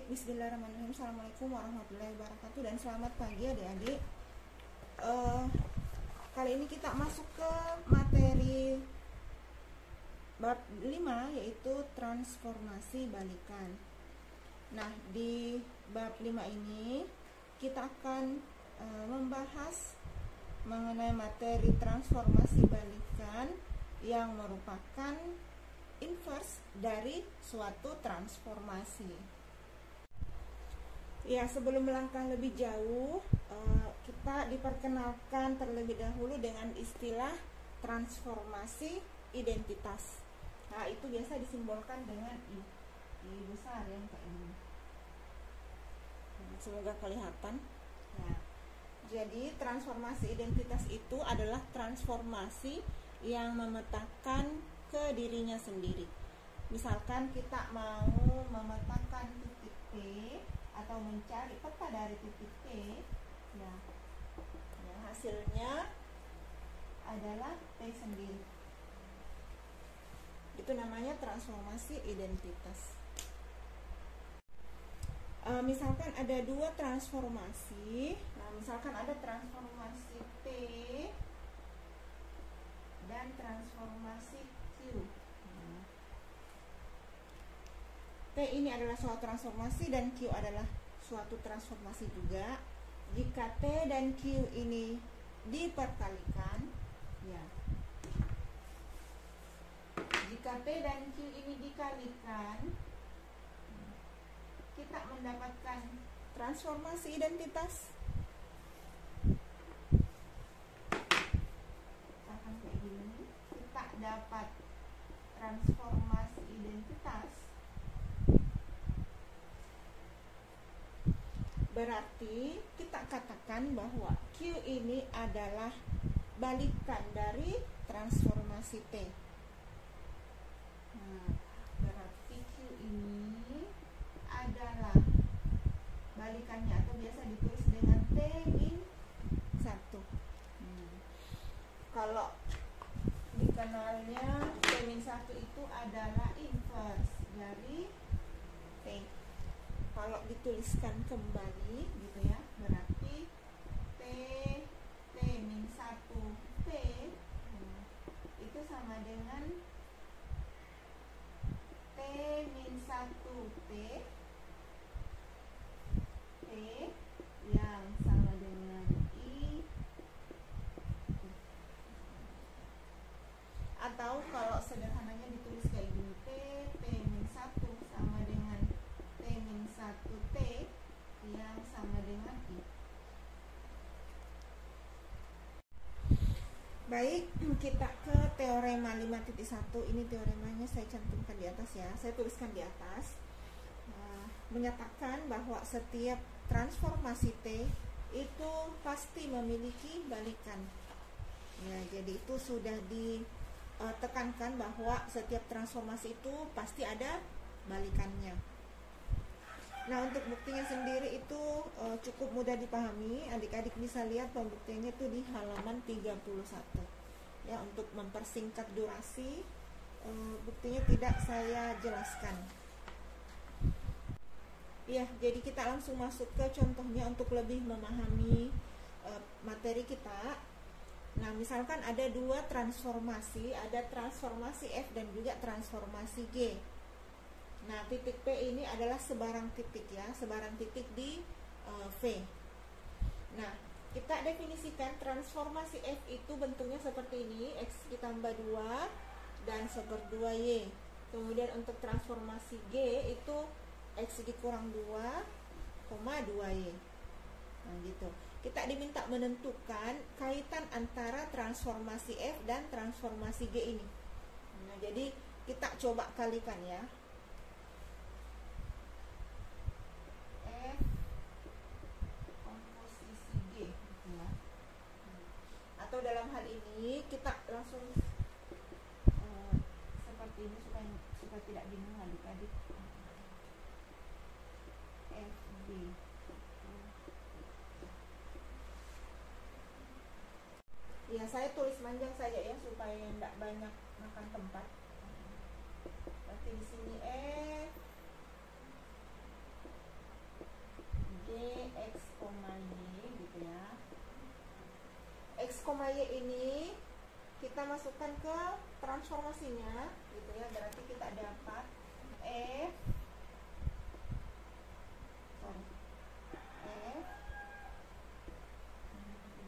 Baik, bismillahirrahmanirrahim. Assalamualaikum warahmatullahi wabarakatuh dan selamat pagi adik-adik. Kali ini kita masuk ke materi bab 5, yaitu transformasi balikan. Nah, di bab 5 ini kita akan membahas mengenai materi transformasi balikan yang merupakan inverse dari suatu transformasi. Ya, sebelum melangkah lebih jauh, kita diperkenalkan terlebih dahulu dengan istilah transformasi identitas. Nah, itu biasa disimbolkan dengan I besar yang kayak ini. Semoga kelihatan. Nah, jadi transformasi identitas itu adalah transformasi yang memetakan ke dirinya sendiri. Misalkan kita mau memetakan titik P atau mencari peta dari titik P, ya, hasilnya adalah P sendiri. Itu namanya transformasi identitas. Misalkan ada dua transformasi. Nah, misalkan ada transformasi P dan transformasi Q. P ini adalah suatu transformasi dan Q adalah suatu transformasi juga. Jika T dan Q ini diperkalikan, ya. Jika T dan Q ini dikalikan, kita mendapatkan transformasi identitas. Misalkan kayak gini, kita dapat transformasi identitas. Berarti kita katakan bahwa Q ini adalah balikan dari transformasi T. Nah, berarti Q ini adalah balikannya, atau biasa ditulis dengan T min 1. Kalau dikenalnya T min 1 itu adalah inverse dari T. Kalau dituliskan kembali gitu ya, berarti T min 1 P itu sama dengan T min 1 P yang sama dengan I. Atau kalau sederhananya ditulis kayak gini, T min 1 sama dengan T min 1 T yang sama dengan I. Baik, kita ke teorema 5.1. Ini teoremanya saya cantumkan di atas ya, saya tuliskan di atas. Menyatakan bahwa setiap transformasi T itu pasti memiliki balikan. Ya, jadi itu sudah ditekankan bahwa setiap transformasi itu pasti ada balikannya. Nah, untuk buktinya sendiri itu cukup mudah dipahami. Adik-adik bisa lihat pembuktiannya itu di halaman 31. Ya, untuk mempersingkat durasi, buktinya tidak saya jelaskan. Ya, jadi kita langsung masuk ke contohnya untuk lebih memahami materi kita. Nah, misalkan ada dua transformasi, ada transformasi F dan juga transformasi G. Nah, titik P ini adalah sebarang titik ya, sebarang titik di V. Nah, kita definisikan transformasi F itu bentuknya seperti ini, X ditambah 2 dan seper 2Y. Kemudian untuk transformasi G itu X dikurang 2, 2Y. Nah, gitu. Kita diminta menentukan kaitan antara transformasi F dan transformasi G ini. Nah, jadi kita coba kalikan ya. F komposisi G gitu ya. Atau dalam hal ini kita langsung seperti ini supaya tidak bingung adik-adik. FB. Ya, saya tulis panjang saja ya supaya tidak banyak makan tempat. Berarti di sini F transformasinya gitu ya, berarti kita dapat F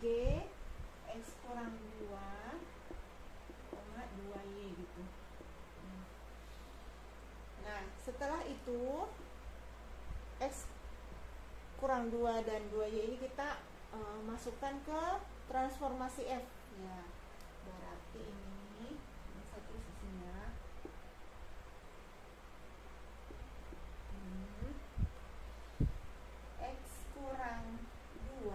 G X kurang 2, 2Y gitu. Nah, setelah itu X kurang 2 dan 2Y ini kita masukkan ke transformasi F ya. Berarti ini saya tulis di sini ya. X kurang 2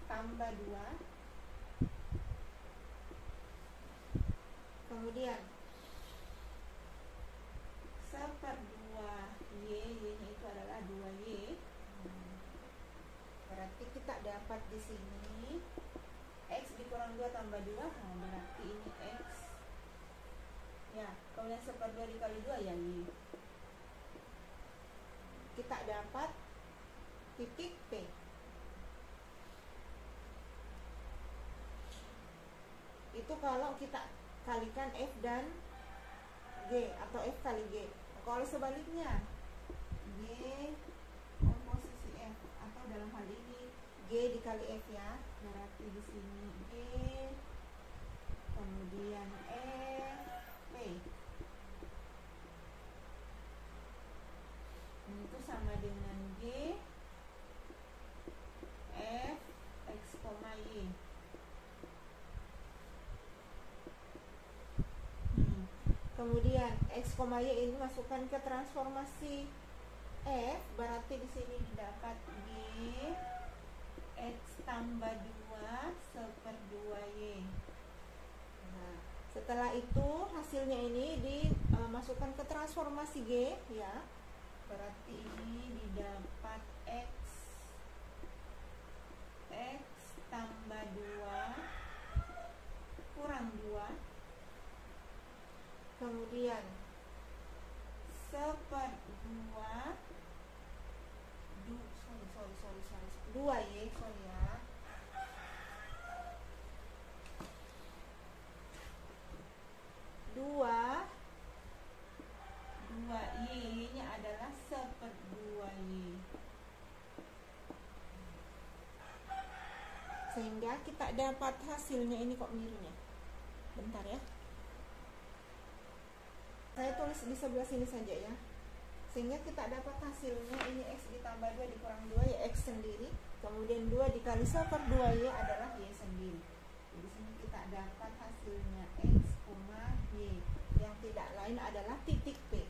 tambah 2, kemudian seper 2Y, Y-nya itu adalah 2Y. Berarti kita dapat di sini X dikurang 2 tambah 2, nah berarti ini X ya, kemudian seper 2 dikali 2 ya Y. Kita dapat titik P. Itu kalau kita kalikan F dan G atau F kali G. Kalau sebaliknya G posisi F, atau dalam hal ini G dikali F ya, berarti di sini G kemudian F P. Itu sama dengan G F X, Y. Kemudian X, Y ini masukkan ke transformasi F, berarti di sini dapat G X tambah 2 seper 2Y. Nah, setelah itu hasilnya ini dimasukkan ke transformasi G ya. Berarti ini didapat X tambah 2 kurang 2, kemudian seper 2 2Y, sorry ya, 2Y nya adalah seper 2Y, sehingga kita dapat hasilnya ini kok miring ya, bentar ya, saya tulis di sebelah sini saja ya, sehingga kita dapat hasilnya ini X ditambah 2 dikurang 2 ya X sendiri, kemudian 2 dikali seper 2Y adalah Y sendiri. Di sini kita dapat hasilnya X, Y, yang tidak lain adalah titik P.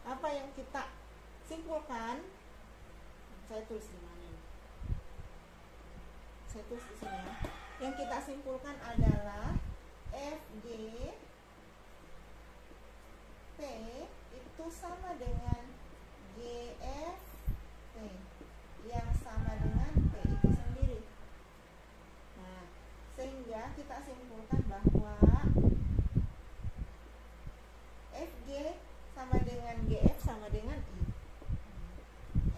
Apa yang kita simpulkan? Saya tulis di mana ini? Saya tulis di sini ya. Yang kita simpulkan adalah FG P itu sama dengan GFP yang sama dengan P itu sendiri. Nah, sehingga kita simpulkan bahwa FG sama dengan GF sama dengan I.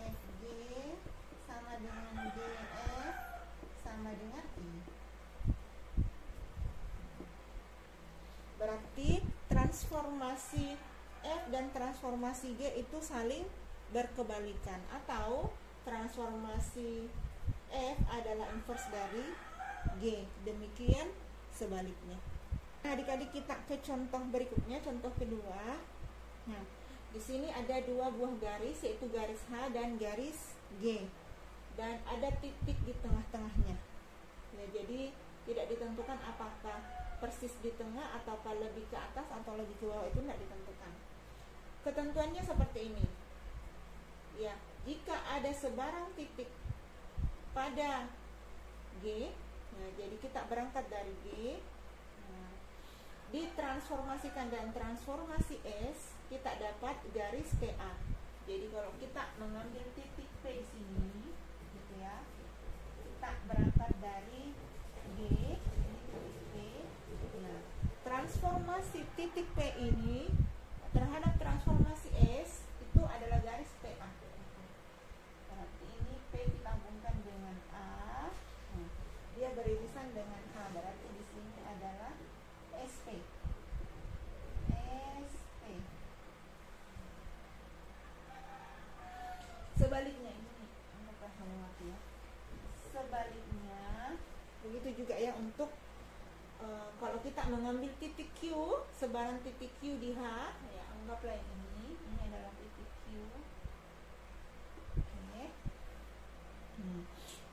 FG sama dengan GF sama dengan I. Berarti transformasi F dan transformasi G itu saling berkebalikan, atau transformasi F adalah inverse dari G, demikian sebaliknya. Nah, adik-adik kita ke contoh berikutnya, contoh kedua. Nah, di sini ada dua buah garis, yaitu garis H dan garis G, dan ada titik di tengah-tengahnya. Ya, jadi tidak ditentukan apakah persis di tengah ataukah lebih ke atas atau lebih ke bawah, itu tidak ditentukan. Ketentuannya seperti ini. Ya, jika ada sebarang titik pada G, nah, jadi kita berangkat dari G, nah, ditransformasikan dan transformasi S, kita dapat garis TA. Jadi kalau kita mengambil titik P di sini, gitu ya, kita berangkat dari G, titik P. Nah, transformasi titik P ini terhadap transformasi S itu adalah garis PA. Berarti ini P kita gabungkan dengan A, nah, dia beririsan dengan H. Berarti di sini ada begitu juga ya untuk kalau kita mengambil titik Q, sebaran titik Q di H, ya anggaplah ini adalah titik Q. Oke.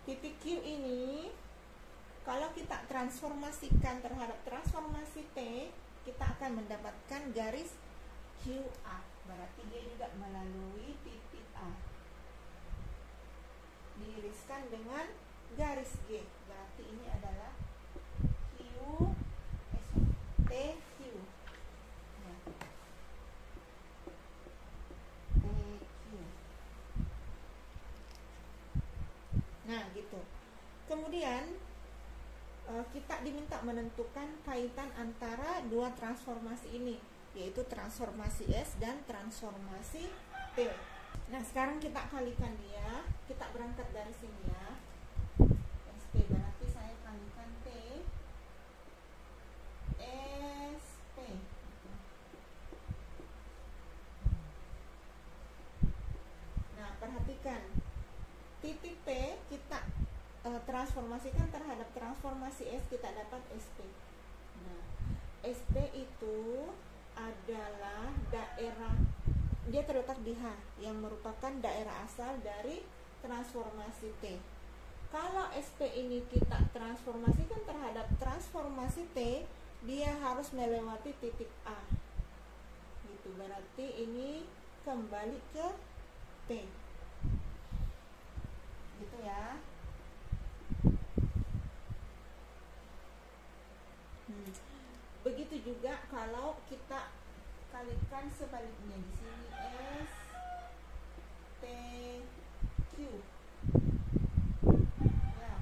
Titik Q ini kalau kita transformasikan terhadap transformasi T, kita akan mendapatkan garis QA. Berarti dia juga melalui titik A. Diiriskan dengan garis G. Berarti ini adalah TQ. Ya. TQ. Nah, gitu. Kemudian kita diminta menentukan kaitan antara dua transformasi ini, yaitu transformasi S dan transformasi T. Nah, sekarang kita kalikan dia. Kita berangkat dari sini ya. SP berarti saya kalikan T SP. Nah, perhatikan titik T kita transformasikan terhadap transformasi S, kita dapat SP. Nah, SP itu adalah daerah, dia terletak di H yang merupakan daerah asal dari transformasi T. Kalau SP ini kita transformasikan terhadap transformasi T, dia harus melewati titik A. Gitu, berarti ini kembali ke T. Gitu ya. Begitu juga kalau kita kalikan sebaliknya di sini S T Q. Ya,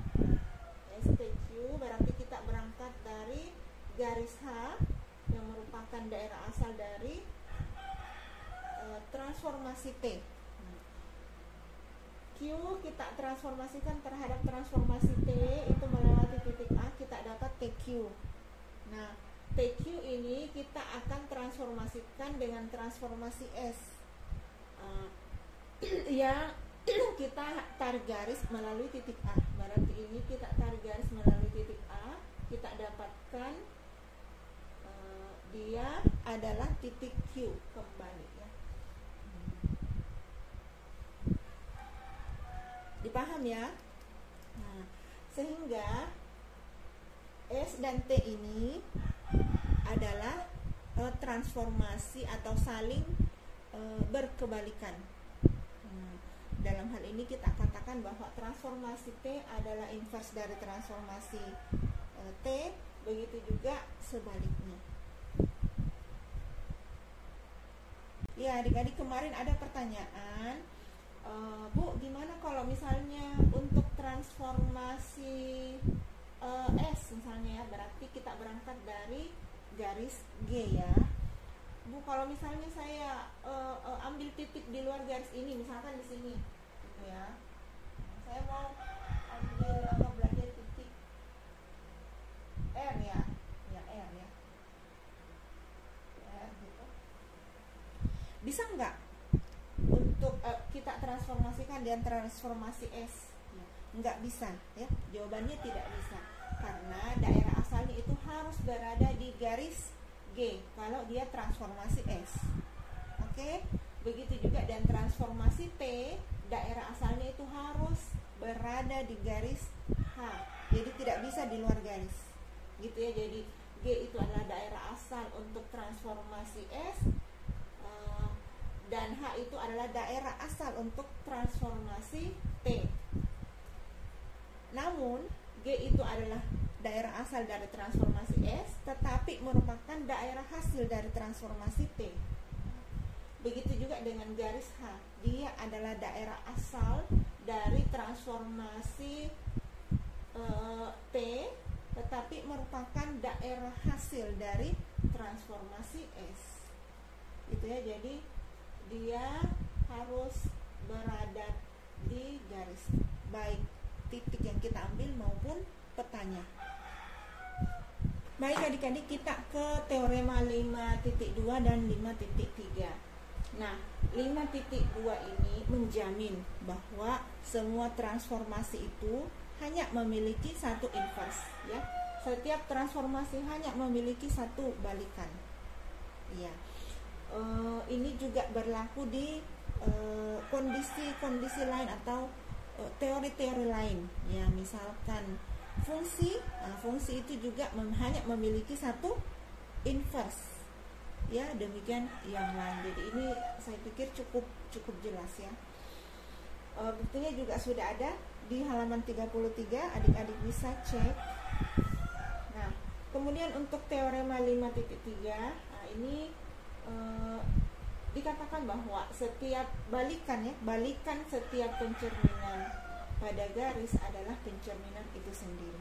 S T Q berarti kita berangkat dari garis H yang merupakan daerah asal dari transformasi T. Q kita transformasikan terhadap transformasi T, itu melewati titik A, kita dapat TQ. Nah, TQ ini kita akan transformasikan dengan transformasi S. Ya, kita tarik garis melalui titik A. Berarti ini kita tarik garis melalui titik A, kita dapatkan dia adalah titik Q kembali ya. Dipaham ya? Nah, sehingga S dan T ini adalah transformasi atau saling berkebalikan. Dalam hal ini kita katakan bahwa transformasi T adalah inverse dari transformasi T, begitu juga sebaliknya. Ya, adik-adik, kemarin ada pertanyaan, Bu, gimana kalau misalnya untuk transformasi S misalnya ya, berarti kita berangkat dari garis G ya. Bu, kalau misalnya saya ambil titik di luar garis ini, misalkan di sini gitu ya. Saya mau ambil belajar titik R ya. Ya, R ya. R gitu. Bisa nggak untuk kita transformasikan dan transformasi S? Nggak bisa ya, jawabannya tidak bisa, karena daerah asalnya itu harus berada di garis G kalau dia transformasi S. Oke, begitu juga dan transformasi T, daerah asalnya itu harus berada di garis H, jadi tidak bisa di luar garis gitu ya. Jadi G itu adalah daerah asal untuk transformasi S, dan H itu adalah daerah asal untuk transformasi T. Namun G itu adalah daerah asal dari transformasi S, tetapi merupakan daerah hasil dari transformasi T. Begitu juga dengan garis H, dia adalah daerah asal dari transformasi T, tetapi merupakan daerah hasil dari transformasi S. Itu ya, jadi dia harus berada di garis baik titik yang kita ambil maupun petanya. Baik adik-adik, kita ke teorema 5.2 dan 5.3. Nah, 5.2 ini menjamin bahwa semua transformasi itu hanya memiliki satu inverse, ya. Setiap transformasi hanya memiliki satu balikan. Ya. Ini juga berlaku di kondisi-kondisi lain atau teori-teori lain. Ya, misalkan fungsi itu juga hanya memiliki satu inverse. Ya, demikian yang lain. Jadi ini saya pikir cukup jelas ya. Buktinya juga sudah ada di halaman 33, adik-adik bisa cek. Nah, kemudian untuk teorema 5.3, ini dikatakan bahwa setiap balikan setiap pencerminan pada garis adalah pencerminan itu sendiri.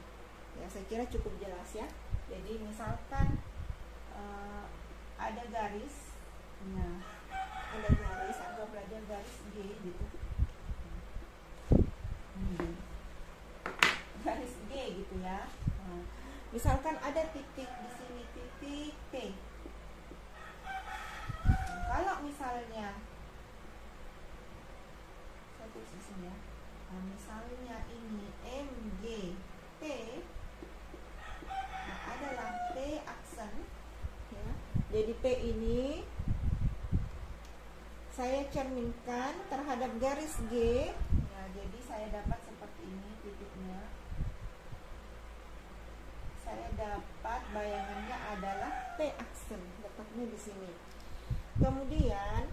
Ya, saya kira cukup jelas ya. Jadi misalkan ada garis, anggaplah dia garis G gitu. Garis G gitu ya. Misalkan ada titik di sini, titik P. Kalau misalnya saya tulis di sini ya. Misalnya ini MGP adalah P aksen ya. Jadi P ini saya cerminkan terhadap garis G. Nah, jadi saya dapat seperti ini titiknya. Saya dapat bayangannya adalah P aksen, letaknya di sini. Kemudian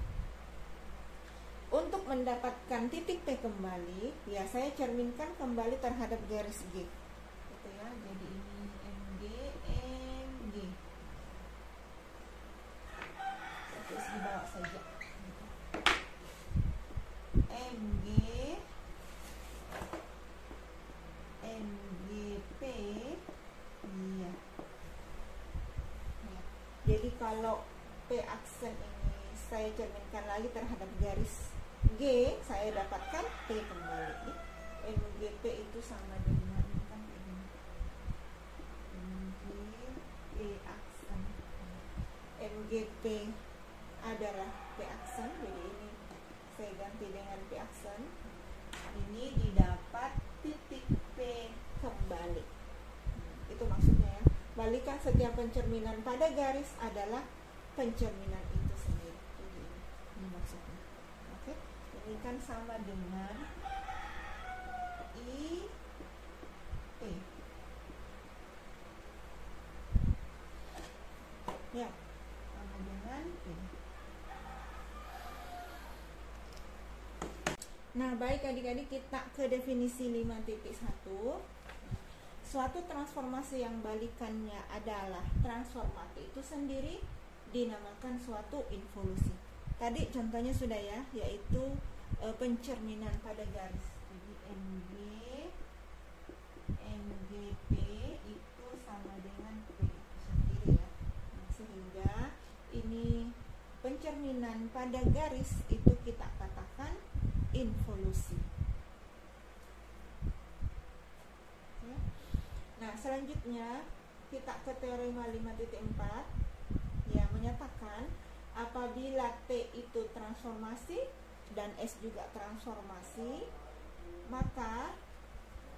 untuk mendapatkan titik P kembali, ya saya cerminkan kembali terhadap garis G. Gitu ya. Jadi ini MG. Saya tulis di bawah saja. MGP. Iya. Nah, jadi kalau P aksen ini saya cerminkan lagi terhadap garis G, saya dapatkan P kembali. MGP itu sama dengan kan ini. MGP aksen. MGP adalah P aksen, jadi ini saya ganti dengan P aksen. Ini didapat titik P kembali. Itu maksudnya ya. Balikan setiap pencerminan pada garis adalah pencerminan itu sendiri. Jadi ini maksudnya. Oke. Ini kan sama dengan I P. Ya, sama dengan P. Nah, baik adik-adik, kita ke definisi 5.1. Suatu transformasi yang balikannya adalah transformasi itu sendiri dinamakan suatu involusi. Tadi contohnya sudah ya, yaitu pencerminan pada garis. Jadi MGP itu sama dengan P itu sendiri ya. Nah, sehingga ini pencerminan pada garis itu kita katakan involusi. Ya. Nah, selanjutnya kita ke teorema 5.4 yang menyatakan apabila T itu transformasi dan S juga transformasi, maka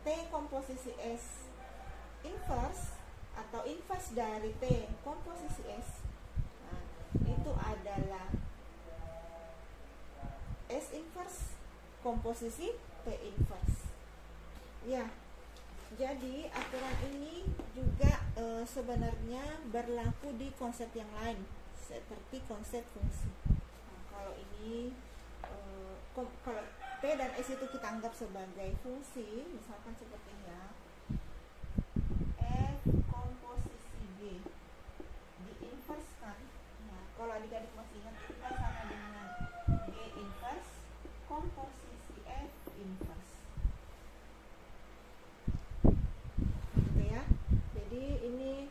T komposisi S inverse atau inverse dari T komposisi S, nah, itu adalah S inverse komposisi T inverse. Ya, jadi aturan ini juga sebenarnya berlaku di konsep yang lain, seperti konsep fungsi. Nah, kalau ini kalau T dan S itu kita anggap sebagai fungsi, misalkan seperti ini ya, F komposisi G diinverskan. Nah, kalau adik-adik masih ingat, itu kan sama dengan G inverse komposisi F inverse. Gitu ya. Jadi ini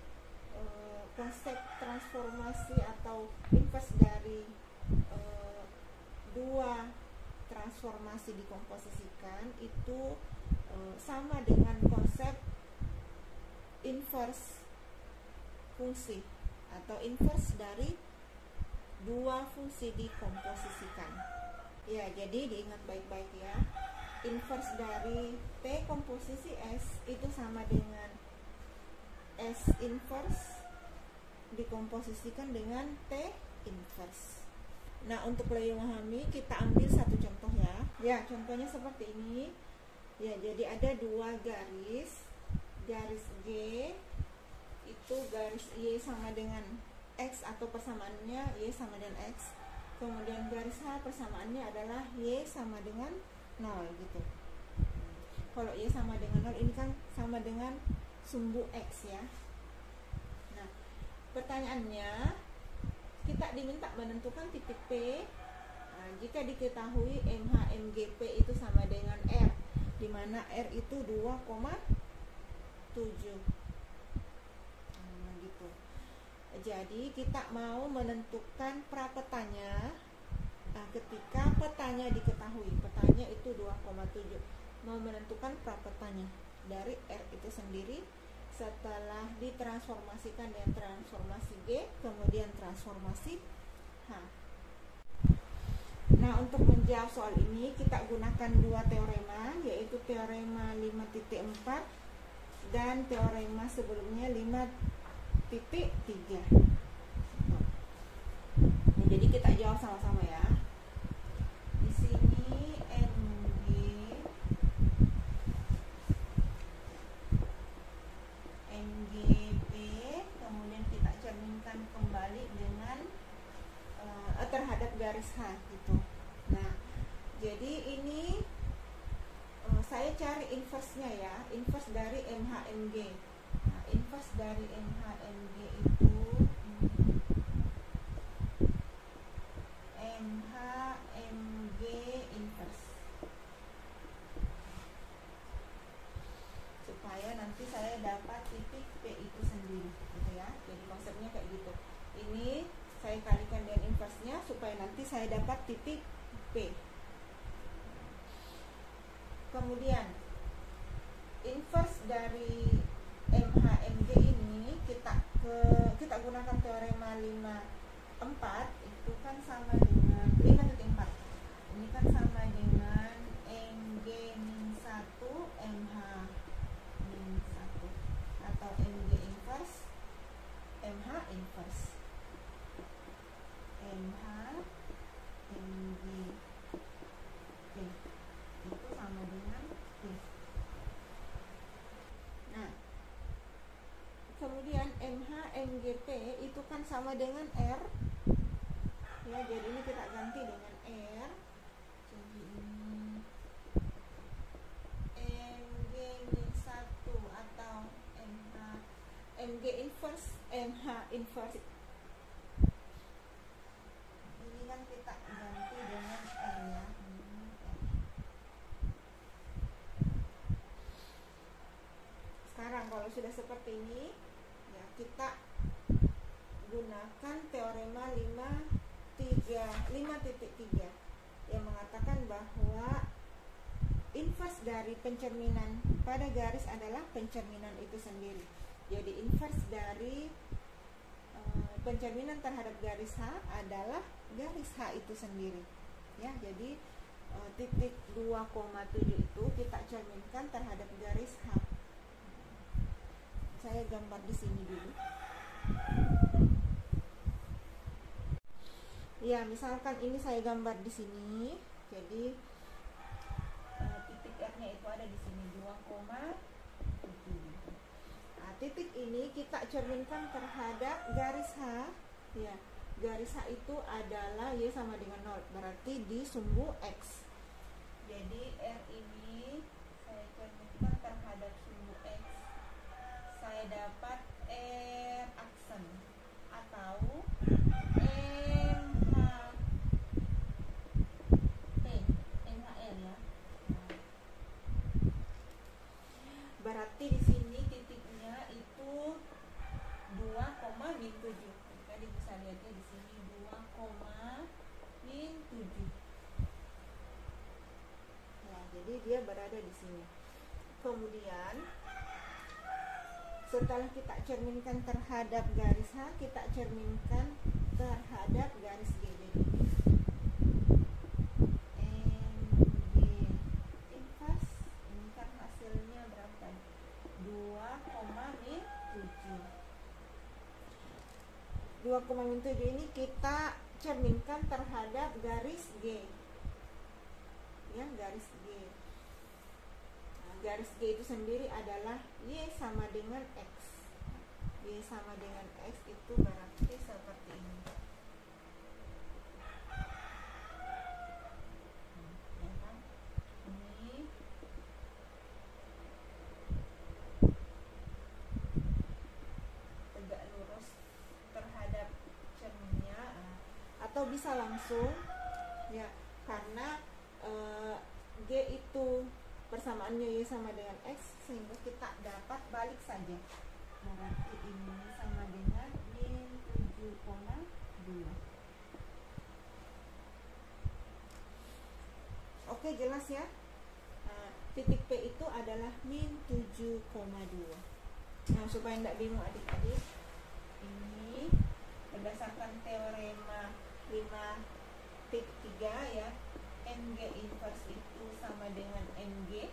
konsep transformasi atau inverse dari dua transformasi dikomposisikan itu sama dengan konsep inverse fungsi atau inverse dari dua fungsi dikomposisikan. Ya, jadi diingat baik-baik ya. inverse dari T komposisi S itu sama dengan S inverse dikomposisikan dengan T inverse. Nah, untuk lebih memahami kita ambil satu contoh ya. Ya, contohnya seperti ini. Ya, jadi ada dua garis. Garis G itu garis Y sama dengan X atau persamaannya Y sama dengan X. Kemudian garis H persamaannya adalah Y sama dengan 0 gitu. Kalau Y sama dengan 0 ini kan sama dengan sumbu X ya. Nah, pertanyaannya kita diminta menentukan titik P. Nah, jika diketahui MH/MGP itu sama dengan R, di mana R itu 2,7. Nah, gitu. Jadi kita mau menentukan prapetanya. Nah, ketika petanya diketahui, petanya itu 2,7. Mau menentukan prapetanya dari R itu sendiri setelah ditransformasikan dengan transformasi G, kemudian transformasi H. Nah, untuk menjawab soal ini kita gunakan dua teorema, yaitu teorema 5.4 dan teorema sebelumnya 5.3. Nah, jadi kita jawab sama-sama ya. Di sini MGB, kemudian kita cerminkan kembali dengan terhadap garis H gitu. Nah, jadi ini saya cari inverse-nya ya, inverse dari MH/MG. Nah, inverse dari MH/MG itu MH/MG inverse. Supaya nanti saya dapat titik P itu sendiri gitu ya. Jadi konsepnya kayak gitu. Ini saya kalikan dengan inverse-nya supaya nanti saya dapat titik P. Kemudian inverse dari MH/MG ini kita gunakan teorema 5.4 itu kan sama dengan 5.4. Ini kan sama dengan MG-1 MH-1 atau MG inverse MH inverse. MH MG P itu sama dengan P. Nah, kemudian MH MGP itu kan sama dengan R ya, jadi ini kita ganti dengan R. Jadi ini MG-1 atau MH MG inverse MH inverse ini kan kita ganti dengan R ya. Sekarang kalau sudah seperti ini ya, kita gunakan teorema 5.3 yang mengatakan bahwa inverse dari pencerminan pada garis adalah pencerminan itu sendiri. Jadi inverse dari pencerminan terhadap garis H adalah garis H itu sendiri. Ya, jadi titik 2,7 itu kita cerminkan terhadap garis H. Saya gambar di sini dulu. Ya, misalkan ini saya gambar di sini. Jadi titik R-nya itu ada di sini 2,7. Nah, titik ini kita cerminkan terhadap garis H. Ya, garis H itu adalah Y sama dengan 0, berarti di sumbu X. Jadi R ini saya cerminkan terhadap sumbu X. Saya dapat R aksen atau MHR ya. Berarti di sini titiknya itu 2,7. Tadi bisa lihatnya di sini 2,7. Nah, jadi dia berada di sini. Kemudian setelah kita cerminkan terhadap garis H, kita cerminkan terhadap garis G. Jadi MG inverse 0,7 ini kita cerminkan terhadap garis G, ya, garis G. Nah, garis G itu sendiri adalah Y sama dengan X. Y sama dengan X itu berarti seperti ini. Ya kan? Ini tegak lurus terhadap cerminnya, atau bisa langsung, ya, karena G itu persamaannya Y sama dengan X, sehingga kita dapat balik saja. Berarti ini sama dengan min 7,2. Oke, jelas ya. Titik P itu adalah min 7,2. Nah, supaya tidak bingung adik-adik, ini berdasarkan teorema 5.3 ya, NG inverse itu sama dengan NG